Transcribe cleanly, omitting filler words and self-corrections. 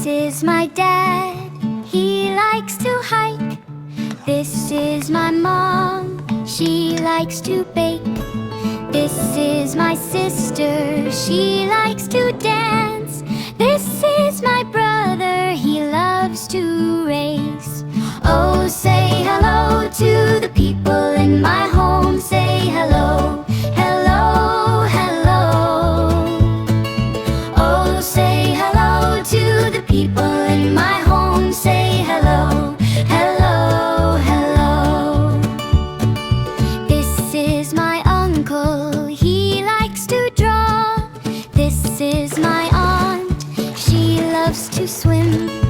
This is my dad, he likes to hike. This is my mom, she likes to bake. This is my sister, she likes to dance. This is my brother, he loves to race. Oh, say hello to the people in my home. Say hello, hello, hello. Oh, say hello to the people in my home. Say hello, hello, hello. This is my uncle, he likes to draw. This is my aunt, she loves to swim.